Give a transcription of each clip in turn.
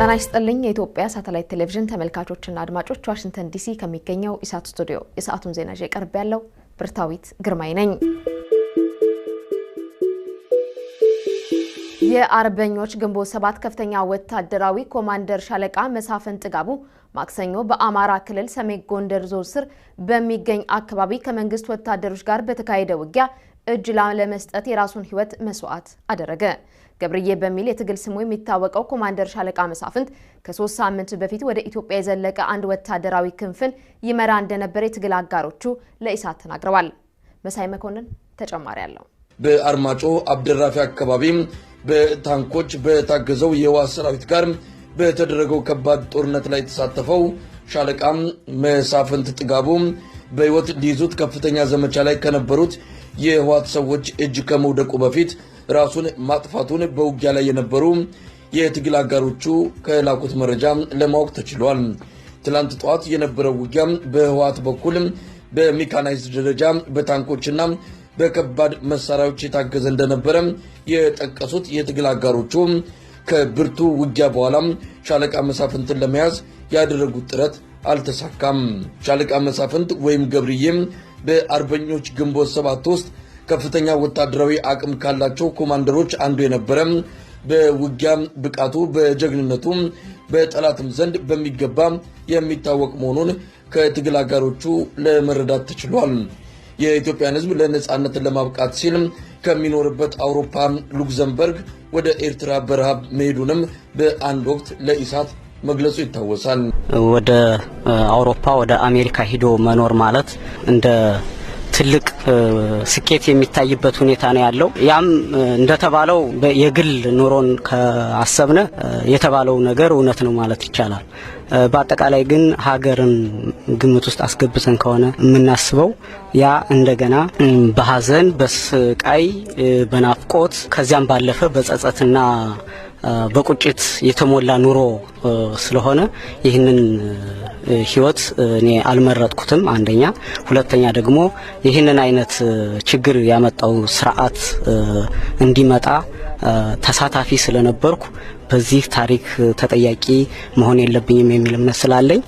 ጤና ይስጥልኝ የኢትዮጵያ ሳተላይት ቴሌቪዥን ተመልካቾችና አድማጮች ዋሽንግተን ዲሲ ከሚገኘው ኢሳት ስቱዲዮ የሰዓቱን ዜና ይዤ ቀርብ ያለው ብርታዊት ግርማይ ነኝ። የአርበኞች ግንቦት 7 ከፍተኛ ወታደራዊ ኮማንደር ሻለቃ መሳፍንት ጥጋቡ ማክሰኞ በአማራ ክልል ሰሜን ጎንደር ዞን ስር በሚገኝ አካባቢ ከመንግስት ወታደሮች ጋር በተካሄደ ውጊያ እጅ ለመስጠት የራሱን ህይወት መስዋዕት አደረገ። ገብርዬ በሚል የትግል ስሙ የሚታወቀው ኮማንደር ሻለቃ መሳፍንት ከ3 ሳምንት በፊት ወደ ኢትዮጵያ የዘለቀ አንድ ወታደራዊ ክንፍን ይመራ እንደነበር የትግል አጋሮቹ ለኢሳት ተናግረዋል። መሳይ መኮንን ተጨማሪ ያለው በአርማጮ አብደራፊ አካባቢ በታንኮች በታገዘው የዋስ ሰራዊት ጋር በተደረገው ከባድ ጦርነት ላይ ተሳተፈው ሻለቃ መሳፍንት ጥጋቡ በህይወት ሊይዙት ከፍተኛ ዘመቻ ላይ ከነበሩት የህዋት ሰዎች እጅ ከመውደቁ በፊት ራሱን ማጥፋቱን በውጊያ ላይ የነበሩ የትግል አጋሮቹ ከላኩት መረጃ ለማወቅ ተችሏል። ትላንት ጧት የነበረው ውጊያ በህዋት በኩል በሜካናይዝድ ደረጃ በታንኮችና በከባድ መሳሪያዎች የታገዘ እንደነበረ የጠቀሱት የትግል አጋሮቹ ከብርቱ ውጊያ በኋላ ሻለቃ መሳፍንትን ለመያዝ ያደረጉት ጥረት አልተሳካም። ሻለቃ መሳፍንት ወይም ገብርዬ በአርበኞች ግንቦት 7 ውስጥ ከፍተኛ ወታደራዊ አቅም ካላቸው ኮማንደሮች አንዱ የነበረ በውጊያ ብቃቱ በጀግንነቱ በጠላትም ዘንድ በሚገባ የሚታወቅ መሆኑን ከትግል አጋሮቹ ለመረዳት ተችሏል። የኢትዮጵያን ህዝብ ለነጻነት ለማብቃት ሲል ከሚኖርበት አውሮፓ ሉክዘምበርግ ወደ ኤርትራ በረሃብ መሄዱንም በአንድ ወቅት ለኢሳት መግለጹ ይታወሳል። ወደ አውሮፓ ወደ አሜሪካ ሄዶ መኖር ማለት እንደ ትልቅ ስኬት የሚታይበት ሁኔታ ነው ያለው። ያም እንደተባለው የግል ኑሮን ከአሰብነ የተባለው ነገር እውነት ነው ማለት ይቻላል። በአጠቃላይ ግን ሀገርን ግምት ውስጥ አስገብተን ከሆነ የምናስበው ያ እንደገና በሐዘን በስቃይ በናፍቆት ከዚያም ባለፈ በጸጸትና በቁጭት የተሞላ ኑሮ ስለሆነ ይህንን ህይወት እኔ አልመረጥኩትም። አንደኛ፣ ሁለተኛ ደግሞ ይህንን አይነት ችግር ያመጣው ስርዓት እንዲመጣ ተሳታፊ ስለነበርኩ በዚህ ታሪክ ተጠያቂ መሆን የለብኝም የሚል እምነት ስላለኝ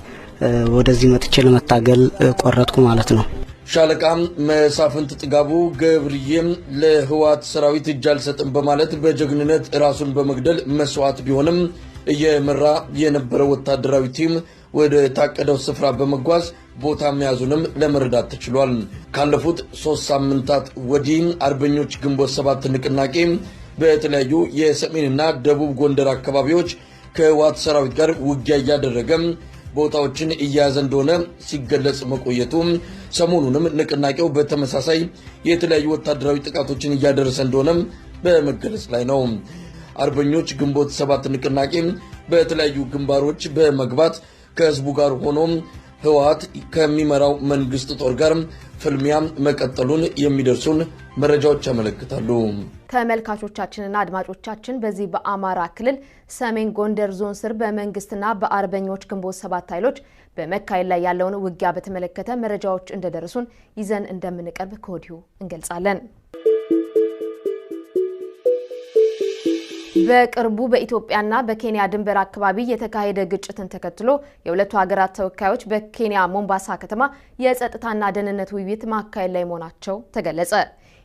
ወደዚህ መጥቼ ለመታገል ቆረጥኩ ማለት ነው። ሻለቃ መሳፍንት ጥጋቡ ገብርዬም ለህዋት ሰራዊት እጅ አልሰጥም በማለት በጀግንነት ራሱን በመግደል መስዋዕት ቢሆንም እየመራ የነበረው ወታደራዊ ቲም ወደ ታቀደው ስፍራ በመጓዝ ቦታ መያዙንም ለመረዳት ተችሏል። ካለፉት 3 ሳምንታት ወዲህ አርበኞች ግንቦት 7 ንቅናቄ በተለያዩ የሰሜንና ደቡብ ጎንደር አካባቢዎች ከህዋት ሰራዊት ጋር ውጊያ እያደረገ ቦታዎችን እያያዘ እንደሆነ ሲገለጽ መቆየቱ ሰሞኑንም ንቅናቄው በተመሳሳይ የተለያዩ ወታደራዊ ጥቃቶችን እያደረሰ እንደሆነ በመገለጽ ላይ ነው። አርበኞች ግንቦት 7 ንቅናቄ በተለያዩ ግንባሮች በመግባት ከህዝቡ ጋር ሆኖ ህዋት ከሚመራው መንግስት ጦር ጋር ፍልሚያ መቀጠሉን የሚደርሱን መረጃዎች ያመለክታሉ። ተመልካቾቻችንና አድማጮቻችን በዚህ በአማራ ክልል ሰሜን ጎንደር ዞን ስር በመንግስትና በአርበኞች ግንቦት 7 ኃይሎች በመካሄድ ላይ ያለውን ውጊያ በተመለከተ መረጃዎች እንደደረሱን ይዘን እንደምንቀርብ ከወዲሁ እንገልጻለን። በቅርቡ በኢትዮጵያና በኬንያ ድንበር አካባቢ የተካሄደ ግጭትን ተከትሎ የሁለቱ ሀገራት ተወካዮች በኬንያ ሞምባሳ ከተማ የጸጥታና ደህንነት ውይይት ማካሄድ ላይ መሆናቸው ተገለጸ።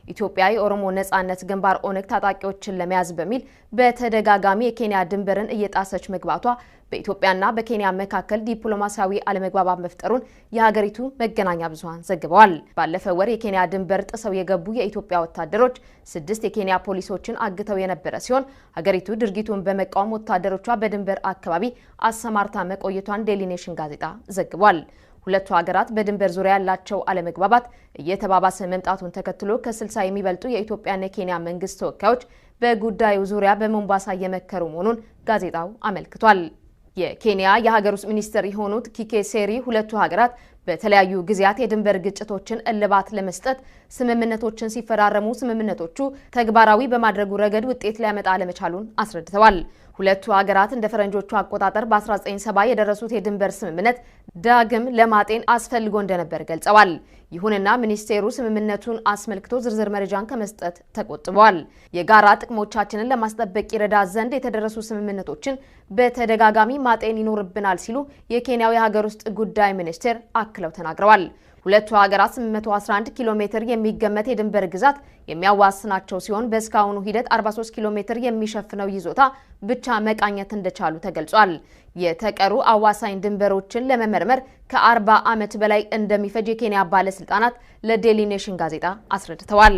ኢትዮጵያ የኦሮሞ ነጻነት ግንባር ኦነግ ታጣቂዎችን ለመያዝ በሚል በተደጋጋሚ የኬንያ ድንበርን እየጣሰች መግባቷ በኢትዮጵያና በኬንያ መካከል ዲፕሎማሲያዊ አለመግባባት መፍጠሩን የሀገሪቱ መገናኛ ብዙሃን ዘግበዋል። ባለፈው ወር የኬንያ ድንበር ጥሰው የገቡ የኢትዮጵያ ወታደሮች 6 የኬንያ ፖሊሶችን አግተው የነበረ ሲሆን ሀገሪቱ ድርጊቱን በመቃወም ወታደሮቿ በድንበር አካባቢ አሰማርታ መቆየቷን ዴይሊ ኔሽን ጋዜጣ ዘግቧል። ሁለቱ ሀገራት በድንበር ዙሪያ ያላቸው አለመግባባት እየተባባሰ መምጣቱን ተከትሎ ከ60 የሚበልጡ የኢትዮጵያና የኬንያ መንግስት ተወካዮች በጉዳዩ ዙሪያ በሞምባሳ እየመከሩ መሆኑን ጋዜጣው አመልክቷል። የኬንያ የሀገር ውስጥ ሚኒስትር የሆኑት ኪኬ ሴሪ ሁለቱ ሀገራት በተለያዩ ጊዜያት የድንበር ግጭቶችን እልባት ለመስጠት ስምምነቶችን ሲፈራረሙ ስምምነቶቹ ተግባራዊ በማድረጉ ረገድ ውጤት ሊያመጣ አለመቻሉን አስረድተዋል። ሁለቱ ሀገራት እንደ ፈረንጆቹ አቆጣጠር በ1970 የደረሱት የድንበር ስምምነት ዳግም ለማጤን አስፈልጎ እንደነበር ገልጸዋል። ይሁንና ሚኒስቴሩ ስምምነቱን አስመልክቶ ዝርዝር መረጃን ከመስጠት ተቆጥበዋል። የጋራ ጥቅሞቻችንን ለማስጠበቅ ይረዳ ዘንድ የተደረሱ ስምምነቶችን በተደጋጋሚ ማጤን ይኖርብናል ሲሉ የኬንያው የሀገር ውስጥ ጉዳይ ሚኒስቴር አክለው ተናግረዋል። ሁለቱ ሀገራት 811 ኪሎ ሜትር የሚገመት የድንበር ግዛት የሚያዋስናቸው ሲሆን በእስካሁኑ ሂደት 43 ኪሎ ሜትር የሚሸፍነው ይዞታ ብቻ መቃኘት እንደቻሉ ተገልጿል። የተቀሩ አዋሳኝ ድንበሮችን ለመመርመር ከ40 ዓመት በላይ እንደሚፈጅ የኬንያ ባለስልጣናት ለዴሊ ኔሽን ጋዜጣ አስረድተዋል።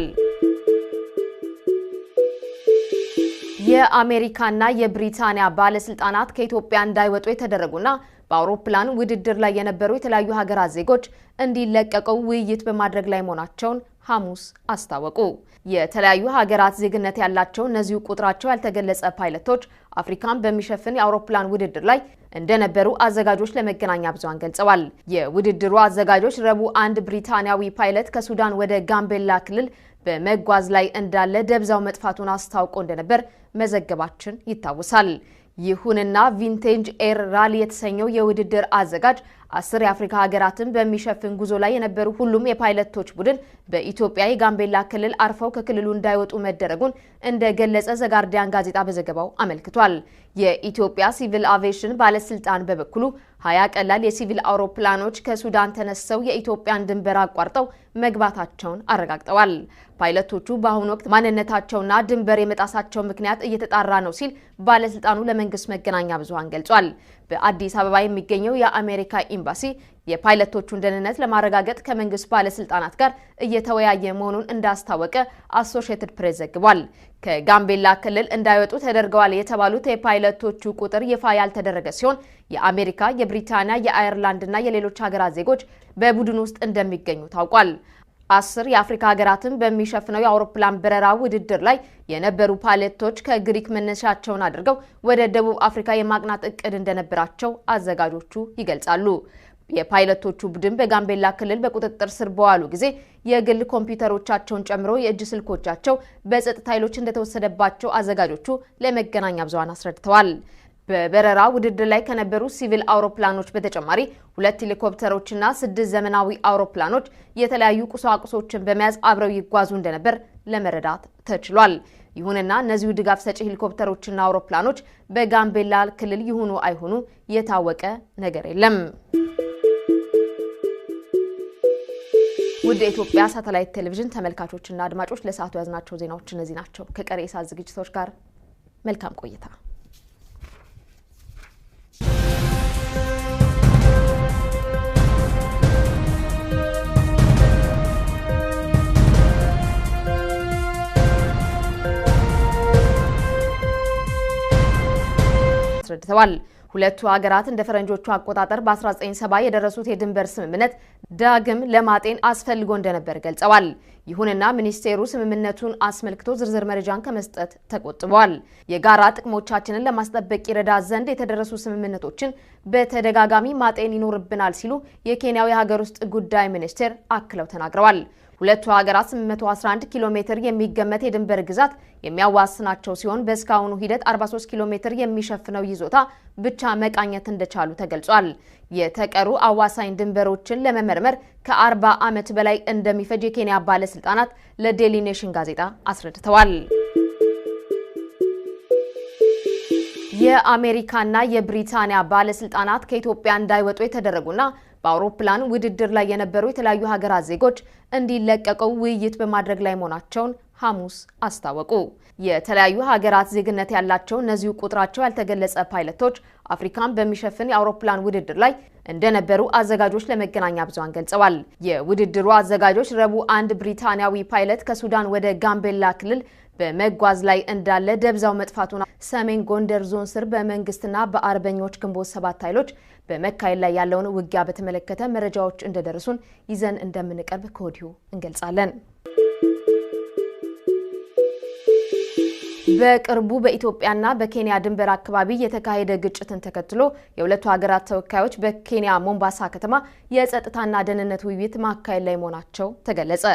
የአሜሪካና የብሪታንያ ባለስልጣናት ከኢትዮጵያ እንዳይወጡ የተደረጉና በአውሮፕላን ውድድር ላይ የነበሩ የተለያዩ ሀገራት ዜጎች እንዲለቀቁ ውይይት በማድረግ ላይ መሆናቸውን ሐሙስ አስታወቁ። የተለያዩ ሀገራት ዜግነት ያላቸው እነዚሁ ቁጥራቸው ያልተገለጸ ፓይለቶች አፍሪካን በሚሸፍን የአውሮፕላን ውድድር ላይ እንደነበሩ አዘጋጆች ለመገናኛ ብዙሃን ገልጸዋል። የውድድሩ አዘጋጆች ረቡዕ አንድ ብሪታንያዊ ፓይለት ከሱዳን ወደ ጋምቤላ ክልል በመጓዝ ላይ እንዳለ ደብዛው መጥፋቱን አስታውቆ እንደነበር መዘገባችን ይታወሳል። ይሁንና ቪንቴጅ ኤር ራሊ የተሰኘው የውድድር አዘጋጅ 10 የአፍሪካ ሀገራትን በሚሸፍን ጉዞ ላይ የነበሩ ሁሉም የፓይለቶች ቡድን በኢትዮጵያ የጋምቤላ ክልል አርፈው ከክልሉ እንዳይወጡ መደረጉን እንደገለጸ ዘጋርዲያን ጋዜጣ በዘገባው አመልክቷል። የኢትዮጵያ ሲቪል አቪዬሽን ባለስልጣን በበኩሉ 20 ቀላል የሲቪል አውሮፕላኖች ከሱዳን ተነስተው የኢትዮጵያን ድንበር አቋርጠው መግባታቸውን አረጋግጠዋል። ፓይለቶቹ በአሁኑ ወቅት ማንነታቸውና ድንበር የመጣሳቸው ምክንያት እየተጣራ ነው ሲል ባለስልጣኑ ለመንግስት መገናኛ ብዙሃን ገልጿል። በአዲስ አበባ የሚገኘው የአሜሪካ ኤምባሲ የፓይለቶቹን ደህንነት ለማረጋገጥ ከመንግስት ባለስልጣናት ጋር እየተወያየ መሆኑን እንዳስታወቀ አሶሺየትድ ፕሬስ ዘግቧል። ከጋምቤላ ክልል እንዳይወጡ ተደርገዋል የተባሉት የፓይለቶቹ ቁጥር ይፋ ያልተደረገ ሲሆን የአሜሪካ፣ የብሪታንያ፣ የአየርላንድና የሌሎች ሀገራት ዜጎች በቡድን ውስጥ እንደሚገኙ ታውቋል። 10 የአፍሪካ ሀገራትን በሚሸፍነው የአውሮፕላን በረራ ውድድር ላይ የነበሩ ፓይለቶች ከግሪክ መነሻቸውን አድርገው ወደ ደቡብ አፍሪካ የማቅናት እቅድ እንደነበራቸው አዘጋጆቹ ይገልጻሉ። የፓይለቶቹ ቡድን በጋምቤላ ክልል በቁጥጥር ስር በዋሉ ጊዜ የግል ኮምፒውተሮቻቸውን ጨምሮ የእጅ ስልኮቻቸው በጸጥታ ኃይሎች እንደተወሰደባቸው አዘጋጆቹ ለመገናኛ ብዙሃን አስረድተዋል። በበረራ ውድድር ላይ ከነበሩ ሲቪል አውሮፕላኖች በተጨማሪ 2 ሄሊኮፕተሮችና 6 ዘመናዊ አውሮፕላኖች የተለያዩ ቁሳቁሶችን በመያዝ አብረው ይጓዙ እንደነበር ለመረዳት ተችሏል። ይሁንና እነዚሁ ድጋፍ ሰጪ ሄሊኮፕተሮችና አውሮፕላኖች በጋምቤላ ክልል ይሁኑ አይሁኑ የታወቀ ነገር የለም። ውድ የኢትዮጵያ ሳተላይት ቴሌቪዥን ተመልካቾችና አድማጮች ለሰዓቱ ያዝናቸው ዜናዎች እነዚህ ናቸው። ከቀሪ የሰዓት ዝግጅቶች ጋር መልካም ቆይታ። አስረድተዋል። ሁለቱ ሀገራት እንደ ፈረንጆቹ አቆጣጠር በ1970 የደረሱት የድንበር ስምምነት ዳግም ለማጤን አስፈልጎ እንደነበር ገልጸዋል። ይሁንና ሚኒስቴሩ ስምምነቱን አስመልክቶ ዝርዝር መረጃን ከመስጠት ተቆጥበዋል። የጋራ ጥቅሞቻችንን ለማስጠበቅ ይረዳ ዘንድ የተደረሱ ስምምነቶችን በተደጋጋሚ ማጤን ይኖርብናል ሲሉ የኬንያው የሀገር ውስጥ ጉዳይ ሚኒስቴር አክለው ተናግረዋል። ሁለቱ ሀገራት 811 ኪሎ ሜትር የሚገመት የድንበር ግዛት የሚያዋስናቸው ሲሆን በእስካሁኑ ሂደት 43 ኪሎ ሜትር የሚሸፍነው ይዞታ ብቻ መቃኘት እንደቻሉ ተገልጿል። የተቀሩ አዋሳኝ ድንበሮችን ለመመርመር ከ40 ዓመት በላይ እንደሚፈጅ የኬንያ ባለስልጣናት ለዴሊ ኔሽን ጋዜጣ አስረድተዋል። የአሜሪካና የብሪታንያ ባለስልጣናት ከኢትዮጵያ እንዳይወጡ የተደረጉና በአውሮፕላን ውድድር ላይ የነበሩ የተለያዩ ሀገራት ዜጎች እንዲለቀቁ ውይይት በማድረግ ላይ መሆናቸውን ሐሙስ አስታወቁ። የተለያዩ ሀገራት ዜግነት ያላቸው እነዚሁ ቁጥራቸው ያልተገለጸ ፓይለቶች አፍሪካን በሚሸፍን የአውሮፕላን ውድድር ላይ እንደነበሩ አዘጋጆች ለመገናኛ ብዙሃን ገልጸዋል። የውድድሩ አዘጋጆች ረቡዕ አንድ ብሪታንያዊ ፓይለት ከሱዳን ወደ ጋምቤላ ክልል በመጓዝ ላይ እንዳለ ደብዛው መጥፋቱን ሰሜን ጎንደር ዞን ስር በመንግስትና በአርበኞች ግንቦት 7 ኃይሎች በመካሄድ ላይ ያለውን ውጊያ በተመለከተ መረጃዎች እንደደረሱን ይዘን እንደምንቀርብ ከወዲሁ እንገልጻለን። በቅርቡ በኢትዮጵያና በኬንያ ድንበር አካባቢ የተካሄደ ግጭትን ተከትሎ የሁለቱ ሀገራት ተወካዮች በኬንያ ሞምባሳ ከተማ የጸጥታና ደህንነት ውይይት ማካሄድ ላይ መሆናቸው ተገለጸ።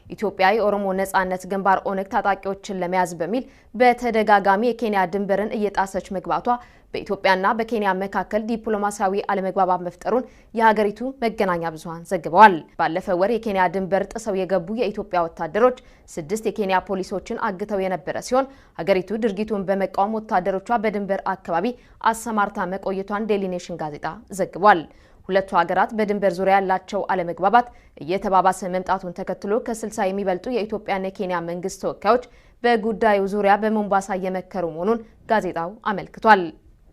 ኢትዮጵያ የኦሮሞ ነጻነት ግንባር ኦነግ ታጣቂዎችን ለመያዝ በሚል በተደጋጋሚ የኬንያ ድንበርን እየጣሰች መግባቷ በኢትዮጵያና በኬንያ መካከል ዲፕሎማሲያዊ አለመግባባት መፍጠሩን የሀገሪቱ መገናኛ ብዙሃን ዘግበዋል። ባለፈው ወር የኬንያ ድንበር ጥሰው የገቡ የኢትዮጵያ ወታደሮች 6 የኬንያ ፖሊሶችን አግተው የነበረ ሲሆን ሀገሪቱ ድርጊቱን በመቃወም ወታደሮቿ በድንበር አካባቢ አሰማርታ መቆየቷን ዴይሊ ኔሽን ጋዜጣ ዘግቧል። ሁለቱ ሀገራት በድንበር ዙሪያ ያላቸው አለመግባባት እየተባባሰ መምጣቱን ተከትሎ ከ60 የሚበልጡ የኢትዮጵያና የኬንያ መንግስት ተወካዮች በጉዳዩ ዙሪያ በሞምባሳ እየመከሩ መሆኑን ጋዜጣው አመልክቷል።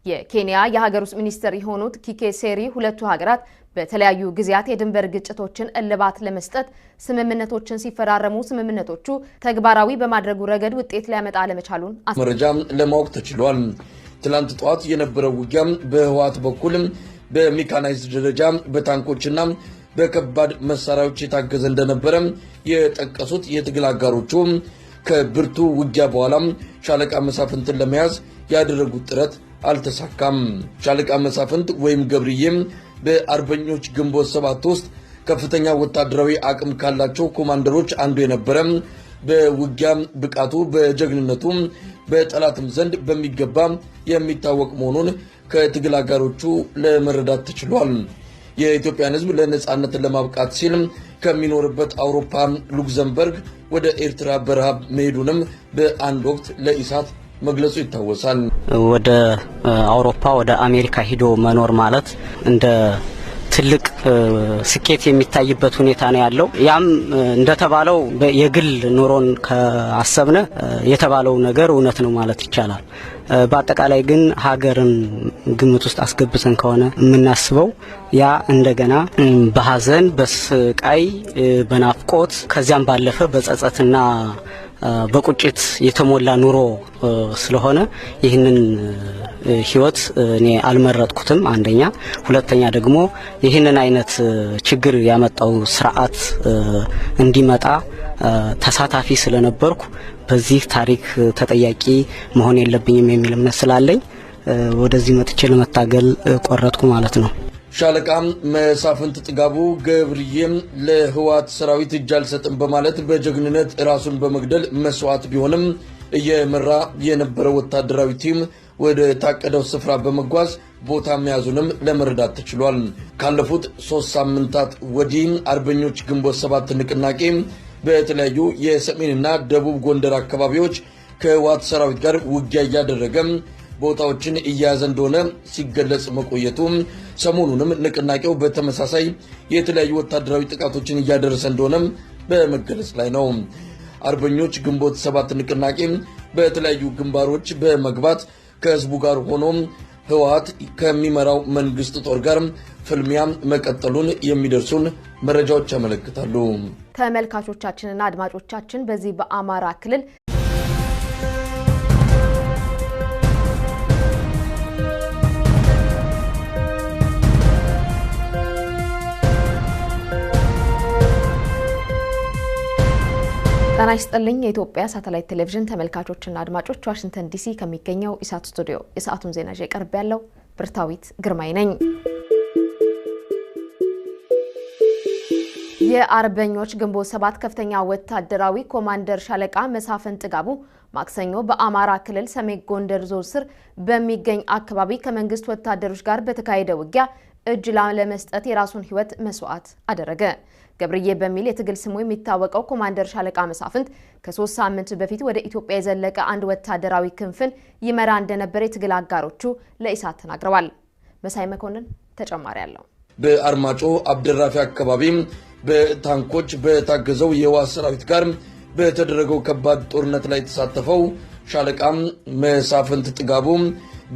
የኬንያ የሀገር ውስጥ ሚኒስትር የሆኑት ኪኬ ሴሪ ሁለቱ ሀገራት በተለያዩ ጊዜያት የድንበር ግጭቶችን እልባት ለመስጠት ስምምነቶችን ሲፈራረሙ ስምምነቶቹ ተግባራዊ በማድረጉ ረገድ ውጤት ሊያመጣ አለመቻሉን መረጃ ለማወቅ ተችሏል። ትላንት ጧት የነበረው ውጊያ በህወሓት በኩል በሜካናይዝድ ደረጃ በታንኮችና በከባድ መሳሪያዎች የታገዘ እንደነበረ የጠቀሱት የትግል አጋሮቹ ከብርቱ ውጊያ በኋላ ሻለቃ መሳፍንትን ለመያዝ ያደረጉት ጥረት አልተሳካም። ሻለቃ መሳፍንት ወይም ገብርዬ በአርበኞች ግንቦት 7 ውስጥ ከፍተኛ ወታደራዊ አቅም ካላቸው ኮማንደሮች አንዱ የነበረ በውጊያ ብቃቱ በጀግንነቱ በጠላትም ዘንድ በሚገባ የሚታወቅ መሆኑን ከትግል አጋሮቹ ለመረዳት ተችሏል። የኢትዮጵያን ሕዝብ ለነጻነት ለማብቃት ሲል ከሚኖርበት አውሮፓ ሉክዘምበርግ ወደ ኤርትራ በረሃብ መሄዱንም በአንድ ወቅት ለኢሳት መግለጹ ይታወሳል። ወደ አውሮፓ ወደ አሜሪካ ሂዶ መኖር ማለት እንደ ትልቅ ስኬት የሚታይበት ሁኔታ ነው ያለው። ያም እንደተባለው የግል ኑሮን ከአሰብነ የተባለው ነገር እውነት ነው ማለት ይቻላል። በአጠቃላይ ግን ሀገርን ግምት ውስጥ አስገብተን ከሆነ የምናስበው ያ እንደገና በሐዘን በስቃይ በናፍቆት ከዚያም ባለፈ በጸጸትና በቁጭት የተሞላ ኑሮ ስለሆነ ይህንን ህይወት እኔ አልመረጥኩትም። አንደኛ፣ ሁለተኛ ደግሞ ይህንን አይነት ችግር ያመጣው ስርዓት እንዲመጣ ተሳታፊ ስለነበርኩ በዚህ ታሪክ ተጠያቂ መሆን የለብኝም የሚል እምነት ስላለኝ ወደዚህ መጥቼ ለመታገል ቆረጥኩ ማለት ነው። ሻለቃ መሳፍንት ጥጋቡ ገብርዬም ለህወሓት ሰራዊት እጅ አልሰጥም በማለት በጀግንነት ራሱን በመግደል መስዋዕት ቢሆንም እየመራ የነበረው ወታደራዊ ቲም ወደ ታቀደው ስፍራ በመጓዝ ቦታ መያዙንም ለመረዳት ተችሏል። ካለፉት 3 ሳምንታት ወዲህ አርበኞች ግንቦት 7 ንቅናቄ በተለያዩ የሰሜንና ደቡብ ጎንደር አካባቢዎች ከህወሓት ሰራዊት ጋር ውጊያ እያደረገ ቦታዎችን እያያዘ እንደሆነ ሲገለጽ መቆየቱ ሰሞኑንም ንቅናቄው በተመሳሳይ የተለያዩ ወታደራዊ ጥቃቶችን እያደረሰ እንደሆነ በመገለጽ ላይ ነው። አርበኞች ግንቦት 7 ንቅናቄ በተለያዩ ግንባሮች በመግባት ከህዝቡ ጋር ሆኖ ህወሓት ከሚመራው መንግስት ጦር ጋር ፍልሚያ መቀጠሉን የሚደርሱን መረጃዎች ያመለክታሉ። ተመልካቾቻችንና አድማጮቻችን በዚህ በአማራ ክልል ጤና ይስጥልኝ። የኢትዮጵያ ሳተላይት ቴሌቪዥን ተመልካቾችና አድማጮች ዋሽንግተን ዲሲ ከሚገኘው ኢሳት ስቱዲዮ የሰዓቱን ዜና ይዤ ቀርብ ያለው ብርታዊት ግርማይ ነኝ። የአርበኞች ግንቦት 7 ከፍተኛ ወታደራዊ ኮማንደር ሻለቃ መሳፍንት ጥጋቡ ማክሰኞ በአማራ ክልል ሰሜን ጎንደር ዞን ስር በሚገኝ አካባቢ ከመንግስት ወታደሮች ጋር በተካሄደ ውጊያ እጅ ለመስጠት የራሱን ህይወት መስዋዕት አደረገ። ገብርዬ በሚል የትግል ስሙ የሚታወቀው ኮማንደር ሻለቃ መሳፍንት ከ3 ሳምንት በፊት ወደ ኢትዮጵያ የዘለቀ አንድ ወታደራዊ ክንፍን ይመራ እንደነበር የትግል አጋሮቹ ለኢሳት ተናግረዋል። መሳይ መኮንን ተጨማሪ አለው። በአርማጮ አብደራፊ አካባቢ በታንኮች በታገዘው የህወሓት ሰራዊት ጋር በተደረገው ከባድ ጦርነት ላይ ተሳተፈው ሻለቃ መሳፍንት ጥጋቡ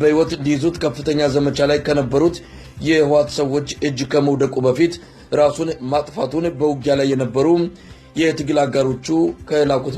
በህይወት ሊይዙት ከፍተኛ ዘመቻ ላይ ከነበሩት የህወሓት ሰዎች እጅ ከመውደቁ በፊት ራሱን ማጥፋቱን በውጊያ ላይ የነበሩ የትግል አጋሮቹ ከላኩት